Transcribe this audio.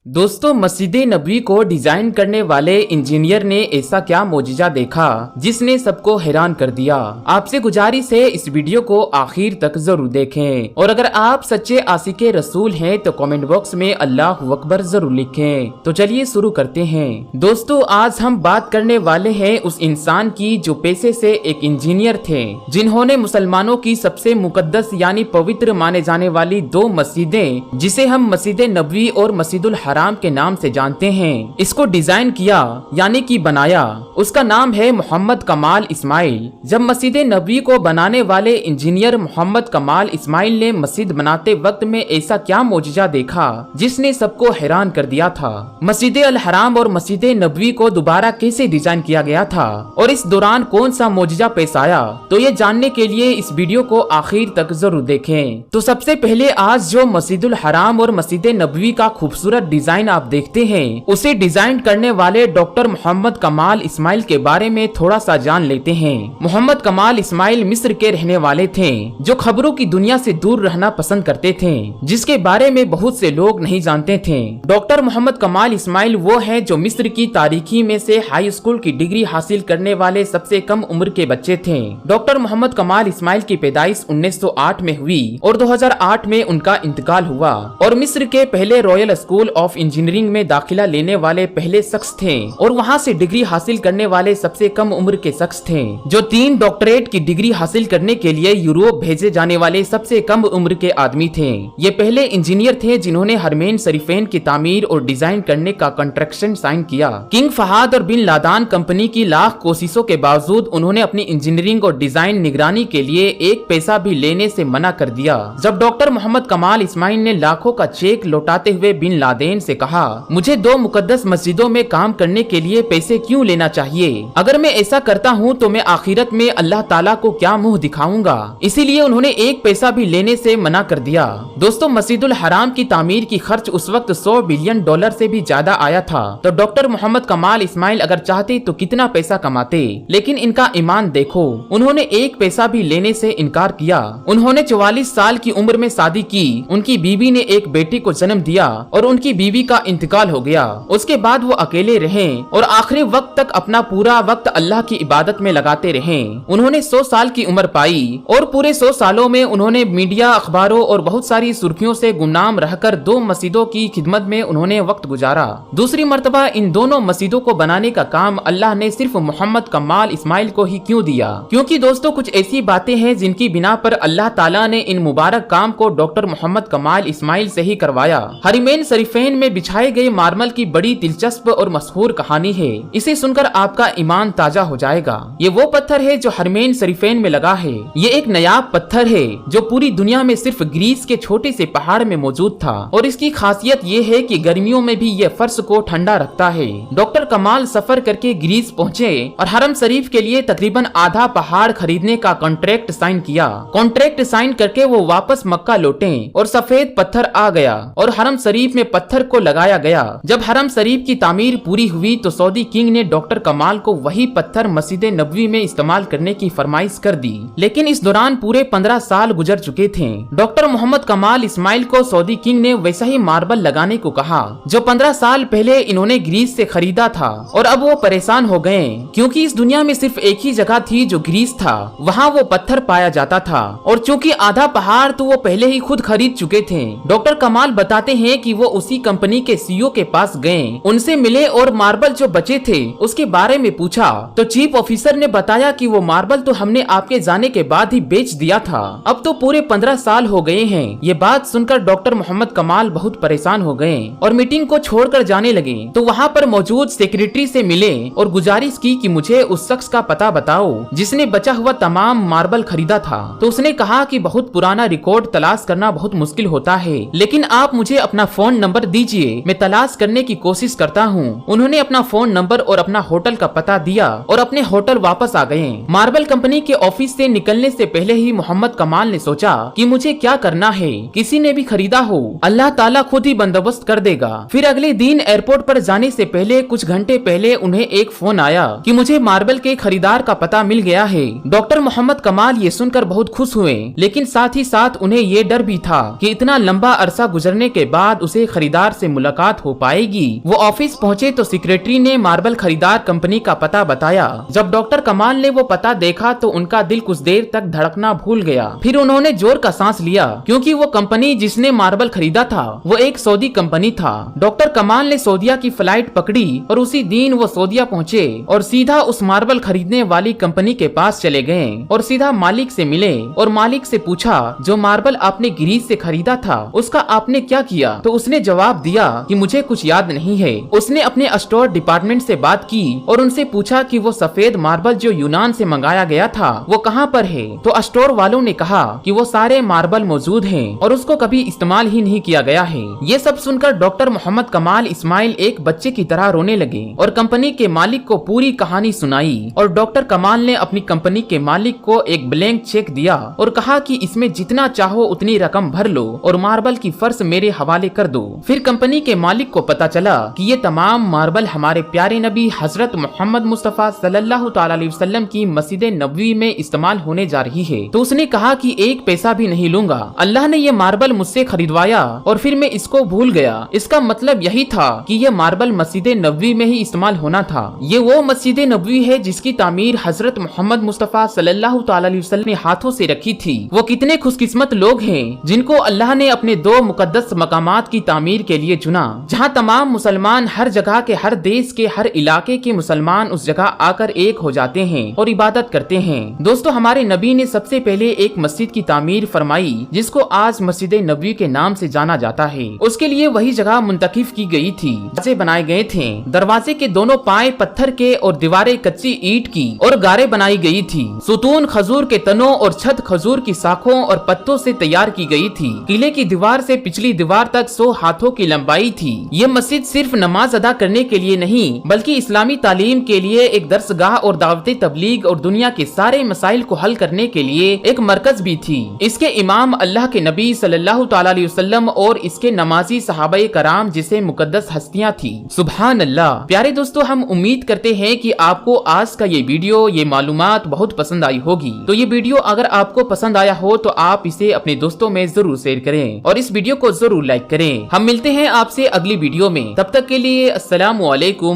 दोस्तों, मस्जिद नबवी को डिजाइन करने वाले इंजीनियर ने ऐसा क्या मोजिजा देखा जिसने सबको हैरान कर दिया। आपसे गुजारिश है इस वीडियो को आखिर तक जरूर देखें और अगर आप सच्चे आशिके रसूल हैं तो कमेंट बॉक्स में अल्लाह अकबर जरूर लिखें। तो चलिए शुरू करते हैं। दोस्तों, आज हम बात करने वाले हैं उस इंसान की जो पेशे से एक इंजीनियर थे, जिन्होंने मुसलमानों की सबसे मुकद्दस यानी पवित्र माने जाने वाली दो मस्जिदें, जिसे हम मस्जिद नबवी और मस्जिदुल हराम के नाम से जानते हैं, इसको डिजाइन किया यानी कि बनाया। उसका नाम है मोहम्मद कमाल इस्माइल। जब मस्जिद नबवी को बनाने वाले इंजीनियर मोहम्मद कमाल इस्माइल ने मस्जिद बनाते वक्त में ऐसा क्या मोजिजा देखा जिसने सबको हैरान कर दिया था। मस्जिद अल हराम और मस्जिद नबवी को दोबारा कैसे डिजाइन किया गया था और इस दौरान कौन सा मोजिजा पेश आया, तो ये जानने के लिए इस वीडियो को आखिर तक जरूर देखें। तो सबसे पहले आज जो मस्जिदुल हराम और मस्जिद नबवी का खूबसूरत डिजाइन आप देखते हैं, उसे डिजाइन करने वाले डॉक्टर मोहम्मद कमाल इस्माइल के बारे में थोड़ा सा जान लेते हैं। मोहम्मद कमाल इस्माइल मिस्र के रहने वाले थे, जो खबरों की दुनिया से दूर रहना पसंद करते थे, जिसके बारे में बहुत से लोग नहीं जानते थे। डॉक्टर मोहम्मद कमाल इस्माइल वो है जो मिस्र की तारीखी में से हाई स्कूल की डिग्री हासिल करने वाले सबसे कम उम्र के बच्चे थे। डॉक्टर मोहम्मद कमाल इस्माइल की पैदाइश 1908 में हुई और 2008 में उनका इंतकाल हुआ और मिस्र के पहले रॉयल स्कूल ऑफ इंजीनियरिंग में दाखिला लेने वाले पहले शख्स थे और वहां से डिग्री हासिल करने वाले सबसे कम उम्र के शख्स थे, जो 3 डॉक्टरेट की डिग्री हासिल करने के लिए यूरोप भेजे जाने वाले सबसे कम उम्र के आदमी थे। ये पहले इंजीनियर थे जिन्होंने हरमैन शरीफैन की तामीर और डिजाइन करने का कॉन्ट्रैक्शन साइन किया। किंग फहाद और बिन लादेन कंपनी की लाख कोशिशों के बावजूद उन्होंने अपनी इंजीनियरिंग और डिजाइन निगरानी के लिए एक पैसा भी लेने से मना कर दिया। जब डॉक्टर मोहम्मद कमाल इस्माइल ने लाखों का चेक लौटाते हुए बिन लादेन से कहा, मुझे 2 मुकद्दस मस्जिदों में काम करने के लिए पैसे क्यों लेना चाहिए? अगर मैं ऐसा करता हूँ तो मैं आखिरत में अल्लाह ताला को क्या मुंह दिखाऊंगा? इसीलिए उन्होंने एक पैसा भी लेने से मना कर दिया। दोस्तों, मस्जिदुल हराम की तामीर की खर्च उस वक्त $100 बिलियन से भी ज्यादा आया था। तो डॉक्टर मोहम्मद कमाल इस्माइल अगर चाहते तो कितना पैसा कमाते, लेकिन इनका ईमान देखो, उन्होंने एक पैसा भी लेने से इनकार किया। उन्होंने 44 साल की उम्र में शादी की, उनकी बीवी ने एक बेटी को जन्म दिया और उनकी बीवी का इंतकाल हो गया। उसके बाद वो अकेले रहे और आखिरी वक्त तक अपना पूरा वक्त अल्लाह की इबादत में लगाते रहे। उन्होंने 100 साल की उम्र पाई और पूरे 100 सालों में उन्होंने मीडिया, अखबारों और बहुत सारी सुर्खियों से गुमनाम रहकर 2 मस्जिदों की खिदमत में उन्होंने वक्त गुजारा। दूसरी मर्तबा इन दोनों मस्जिदों को बनाने का काम अल्लाह ने सिर्फ मोहम्मद कमाल इस्माइल को ही क्यों दिया? क्योंकि दोस्तों, कुछ ऐसी बातें हैं जिनकी बिना पर अल्लाह ताला ने इन मुबारक काम को डॉक्टर मोहम्मद कमाल इस्माइल से ही करवाया। हरमैन शरीफैन में बिछाए गए मार्बल की बड़ी दिलचस्प और मशहूर कहानी है। इसे सुनकर आपका ईमान ताजा हो जाएगा। ये वो पत्थर है जो हरमैन शरीफैन में लगा है। ये एक नायाब पत्थर है जो पूरी दुनिया में सिर्फ ग्रीस के छोटे से पहाड़ में मौजूद था और इसकी खासियत ये है कि गर्मियों में भी ये फर्श को ठंडा रखता है। डॉक्टर कमाल सफर करके ग्रीस पहुँचे और हरम शरीफ के लिए तकरीबन आधा पहाड़ खरीदने का कॉन्ट्रैक्ट साइन किया। कॉन्ट्रैक्ट साइन करके वो वापस मक्का लौटे और सफेद पत्थर आ गया और हरम शरीफ में पत्थर को लगाया गया। जब हरम शरीफ की तामीर पूरी हुई तो सऊदी किंग ने डॉक्टर कमाल को वही पत्थर मस्जिद नबवी में इस्तेमाल करने की फरमाइश कर दी, लेकिन इस दौरान पूरे 15 साल गुजर चुके थे। डॉक्टर मोहम्मद कमाल इस्माइल को सऊदी किंग ने वैसा ही मार्बल लगाने को कहा जो 15 साल पहले इन्होंने ग्रीस से खरीदा था और अब वो परेशान हो गए क्योंकि इस दुनिया में सिर्फ एक ही जगह थी जो ग्रीस था, वहाँ वो पत्थर पाया जाता था और चूंकि आधा पहाड़ तो वो पहले ही खुद खरीद चुके थे। डॉक्टर कमाल बताते हैं कि वो उसी कंपनी के सीईओ के पास गए, उनसे मिले और मार्बल जो बचे थे उसके बारे में पूछा तो चीफ ऑफिसर ने बताया कि वो मार्बल तो हमने आपके जाने के बाद ही बेच दिया था, अब तो पूरे 15 साल हो गए हैं। ये बात सुनकर डॉक्टर मोहम्मद कमाल बहुत परेशान हो गए और मीटिंग को छोड़कर जाने लगे। तो वहाँ पर मौजूद सेक्रेटरी से मिले और गुजारिश की कि मुझे उस शख्स का पता बताओ जिसने बचा हुआ तमाम मार्बल खरीदा था। तो उसने कहा कि बहुत पुराना रिकॉर्ड तलाश करना बहुत मुश्किल होता है, लेकिन आप मुझे अपना फोन नंबर दीजिए, मैं तलाश करने की कोशिश करता हूँ। उन्होंने अपना फोन नंबर और अपना होटल का पता दिया और अपने होटल वापस आ गए। मार्बल कंपनी के ऑफिस से निकलने से पहले ही मोहम्मद कमाल ने सोचा कि मुझे क्या करना है, किसी ने भी खरीदा हो अल्लाह ताला खुद ही बंदोबस्त कर देगा। फिर अगले दिन एयरपोर्ट पर जाने से पहले कुछ घंटे पहले उन्हें एक फोन आया कि मुझे मार्बल के खरीदार का पता मिल गया है। डॉक्टर मोहम्मद कमाल ये सुनकर बहुत खुश हुए, लेकिन साथ ही साथ उन्हें ये डर भी था कि इतना लंबा अरसा गुजरने के बाद उसे खरीदार से मुलाकात हो पाएगी। वो ऑफिस पहुंचे तो सेक्रेटरी ने मार्बल खरीदार कंपनी का पता बताया। जब डॉक्टर कमाल ने वो पता देखा तो उनका दिल कुछ देर तक धड़कना भूल गया। फिर उन्होंने जोर का सांस लिया, क्योंकि वो कंपनी जिसने मार्बल खरीदा था वो एक सऊदी कंपनी था। डॉक्टर कमाल ने सऊदीया की फ्लाइट पकड़ी और उसी दिन वो सऊदीया पहुंचे और सीधा उस मार्बल खरीदने वाली कंपनी के पास चले गए और सीधा मालिक से मिले और मालिक से पूछा, जो मार्बल आपने ग्रीस से खरीदा था उसका आपने क्या किया? तो उसने जवाब दिया कि मुझे कुछ याद नहीं है। उसने अपने स्टोर डिपार्टमेंट से बात की और उनसे पूछा कि वो सफेद मार्बल जो यूनान से मंगाया गया था वो कहाँ पर है? तो स्टोर वालों ने कहा कि वो सारे मार्बल मौजूद हैं और उसको कभी इस्तेमाल ही नहीं किया गया है। ये सब सुनकर डॉक्टर मोहम्मद कमाल इस्माइल एक बच्चे की तरह रोने लगे और कंपनी के मालिक को पूरी कहानी सुनाई। और डॉक्टर कमाल ने अपनी कंपनी के मालिक को एक ब्लैंक चेक दिया और कहा कि इसमें जितना चाहो उतनी रकम भर लो और मार्बल की फर्श मेरे हवाले कर दो। फिर कंपनी के मालिक को पता चला कि ये तमाम मार्बल हमारे प्यारे नबी हजरत मोहम्मद मुस्तफा सल्लल्लाहु ताला अलैहि वसल्लम की मस्जिद नबवी में इस्तेमाल होने जा रही है। तो उसने कहा कि एक पैसा भी नहीं लूंगा, अल्लाह ने ये मार्बल मुझसे खरीदवाया और फिर मैं इसको भूल गया। इसका मतलब यही था कि ये मार्बल मस्जिद नबवी में ही इस्तेमाल होना था। ये वो मस्जिद नबवी है जिसकी तामीर हजरत मोहम्मद मुस्तफा सल्लल्लाहु ताला अलैहि वसल्लम ने हाथों से रखी थी। वो कितने खुशकिस्मत लोग हैं जिनको अल्लाह ने अपने दो मुकद्दस मकामात की तामीर के लिए चुना, जहाँ तमाम मुसलमान हर जगह के, हर देश के, हर इलाके के मुसलमान उस जगह आकर एक हो जाते हैं और इबादत करते हैं। दोस्तों, हमारे नबी ने सबसे पहले एक मस्जिद की तामीर फरमाई जिसको आज मस्जिद नबवी के नाम से जाना जाता है। उसके लिए वही जगह मुंतखब की गई थी। दरवाजे बनाए गए थे, दरवाजे के दोनों पाए पत्थर के और दीवारें कच्ची ईंट की और गारें बनाई गई थी। सुतून खजूर के तनों और छत खजूर की शाखों और पत्तों से तैयार की गई थी। किले की दीवार से पिछली दीवार तक 100 हाथों की लंबाई थी। ये मस्जिद सिर्फ नमाज अदा करने के लिए नहीं बल्कि इस्लामी तालीम के लिए एक दरसगाह और दावते तबलीग और दुनिया के सारे मसाइल को हल करने के लिए एक मरकज भी थी। इसके इमाम अल्लाह के नबी सल्लल्लाहु ताला अलैहि वसल्लम और इसके नमाजी सहाबाए कराम जिसे मुकद्दस हस्तियां थी। सुभान अल्लाह। प्यारे दोस्तों, हम उम्मीद करते हैं कि आपको आज का ये वीडियो, ये मालूमात बहुत पसंद आई होगी। तो ये वीडियो अगर आपको पसंद आया हो तो आप इसे अपने दोस्तों में जरूर शेयर करें और इस वीडियो को जरूर लाइक करें। हम मिलते हैं आपसे अगली वीडियो में, तब तक के लिए अस्सलामु अलैकुम।